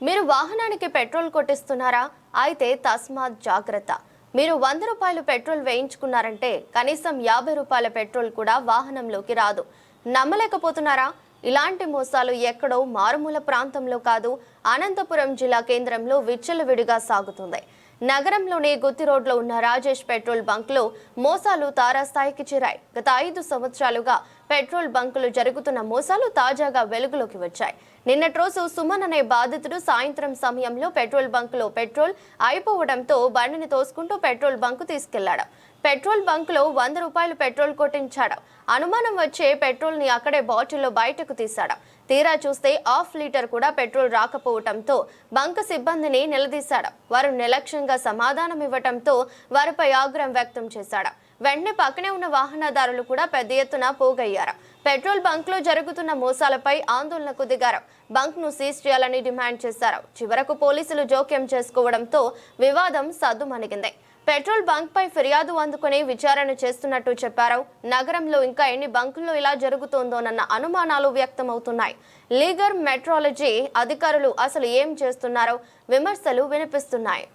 మీరు వాహనానికి పెట్రోల్ కొట్టిస్తున్నారా? అయితే తస్మాత్ జాగ్రత్త. మీరు 100 రూపాయలు పెట్రోల్ వేయించుకున్నారంటే కనీసం 50 రూపాయల పెట్రోల్ కూడా వాహనంలోకి రాదు. నమ్మలేకపోతున్నారా? ఇలాంటి మోసాలు ఎక్కడో మారుమూల ప్రాంతంలో కాదు, అనంతపురం జిల్లా కేంద్రంలో విచ్చలవిడిగా సాగుతుంది. నగరంలోని గుత్తి రోడ్లో ఉన్న రాజేష్ పెట్రోల్ బంక్లో మోసాలు తారాస్థాయికి చేరాయి. గత 5 సంవత్సరాలుగా పెట్రోల్ బంకులు జరుగుతున్న మోసాలు తాజాగా వెలుగులోకి వచ్చాయి. నిన్నటి రోజు సుమన్ అనే బాధితుడు సాయంత్రం సమయంలో పెట్రోల్ బంకులో పెట్రోల్ అయిపోవడంతో బండిని తోసుకుంటూ పెట్రోల్ బంకు తీసుకెళ్లాడు. పెట్రోల్ బంకులో 100 రూపాయలు పెట్రోల్ కొట్టించాడు. అనుమానం వచ్చే పెట్రోల్ ని అక్కడే బాటిల్లో బయటకు తీశాడు. తీరా చూస్తే ½ లీటర్ కూడా పెట్రోల్ రాకపోవడంతో బంక్ సిబ్బందిని నిలదీశాడు. వారు నిర్లక్ష్యంగా సమాధానం ఇవ్వడంతో వారిపై ఆగ్రహం వ్యక్తం చేశాడు. వెంటనే పక్కనే ఉన్న వాహనదారులు కూడా పెద్ద ఎత్తున పోగయ్యారు. పెట్రోల్ బంక్ లో జరుగుతున్న మోసాలపై ఆందోళనకు దిగారు. బంక్ ను సీజ్ చేయాలని డిమాండ్ చేశారు. చివరకు పోలీసులు జోక్యం చేసుకోవడంతో వివాదం సద్దుమణిగింది. పెట్రోల్ బంక్ పై ఫిర్యాదు అందుకుని విచారణ చేస్తున్నట్టు చెప్పారు. నగరంలో ఇంకా ఎన్ని బంకుల్లో ఇలా జరుగుతోందోనన్న అనుమానాలు వ్యక్తమవుతున్నాయి. లీగర్ మెట్రాలజీ అధికారులు అసలు ఏం చేస్తున్నారో విమర్శలు వినిపిస్తున్నాయి.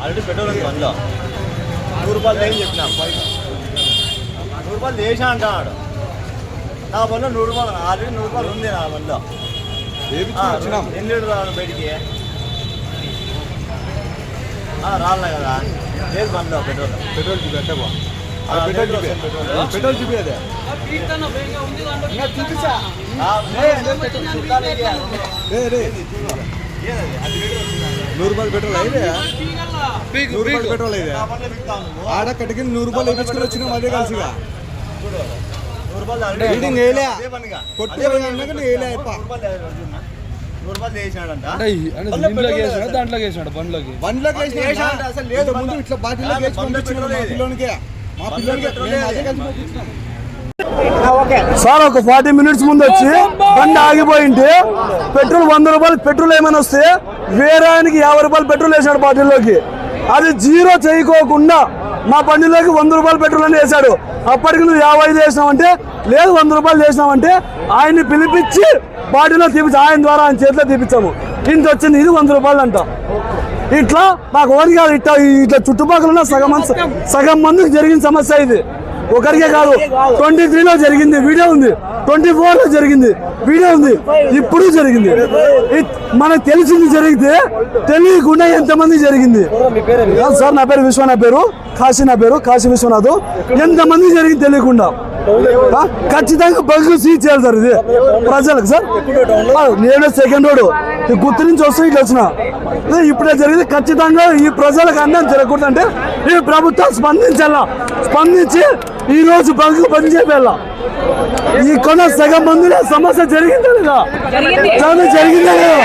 ఆల్రెడీ పెట్రోల్ ఉంది బండ్లో 100 రూపాయలు లేని చెప్పినా 100 రూపాయలు వేసా అంటున్నాడు. నా బండ్లో 100 రూపాయలు ఆల్రెడీ 100 రూపాయలు ఉంది నా బండ్లో. ఎన్ని రాను బయటికి రాలే కదా లేదు బండ్లో పెట్రోల్ పెట్రోల్ చూపి అదే ₹100 పెట్రోల్ అయితే ₹100 పెట్రోల్ అయితే ఆడ కటికి ₹100 వేయించుకుని వచ్చినాం. అదే కలిసిగా రీడింగ్ వేయలే కొట్టు వేయలే దాంట్లో వేసినాడు బండ్లోకి వేసినాడు. అసలు లేదు ముందు ఇట్లా బాటిల్లోకి వేసి పంపించిన మా పిల్లోనికే అదే కలిసి సార్ ఒక 40 మినిట్స్ ముందు వచ్చి బండి ఆగిపోయింటే పెట్రోల్ 100 రూపాయలు పెట్రోల్ ఏమైనా వస్తే వేరే ఆయనకి 50 రూపాయలు పెట్రోల్ వేసాడు బాటిల్లోకి. అది జీరో చేయకోకుండా మా బండిలోకి 100 రూపాయలు పెట్రోల్ అని వేసాడు. అప్పటికి నువ్వు 55 వేసినావంటే లేదు 100 రూపాయలు చేసినావంటే ఆయన్ని పిలిపించి బాటిల్లో తీపించి ఆయన ద్వారా ఆయన చేతిలో తీపించాము. ఇంత వచ్చింది ఇది 100 రూపాయలు అంట. ఇట్లా నాకు ఓన్ కాదు, ఇట్లా చుట్టుపక్కల సగం మందికి జరిగిన సమస్య ఇది. ఒకరికే కాదు, 23లో జరిగింది, వీడియో ఉంది. 24లో జరిగింది, వీడియో ఉంది. ఇప్పుడు జరిగింది. మనకు తెలిసింది జరిగితే తెలియకుండా ఎంతమంది జరిగింది. సార్ నా పేరు విశ్వ, నా పేరు కాశీ, నా పేరు కాశీ విశ్వనాథ్. ఎంతమంది జరిగింది తెలియకుండా. ఖచ్చితంగా బస్సు సీజ్ చేయాలి సార్. ఇది ప్రజలకు సార్ నేను సెకండ్ రోడ్ గుర్తు నుంచి వస్తే ఇట్లా వచ్చిన ఇప్పుడే జరిగింది. ఖచ్చితంగా ఈ ప్రజలకు అన్నం జరగకూడదు అంటే ఈ ప్రభుత్వం స్పందించి ఈ రోజు బంకు బంద్ చేయాల. ఈ కొన సగం మంది సమస్య జరిగిందా లేదా? జరిగిందా లేదా?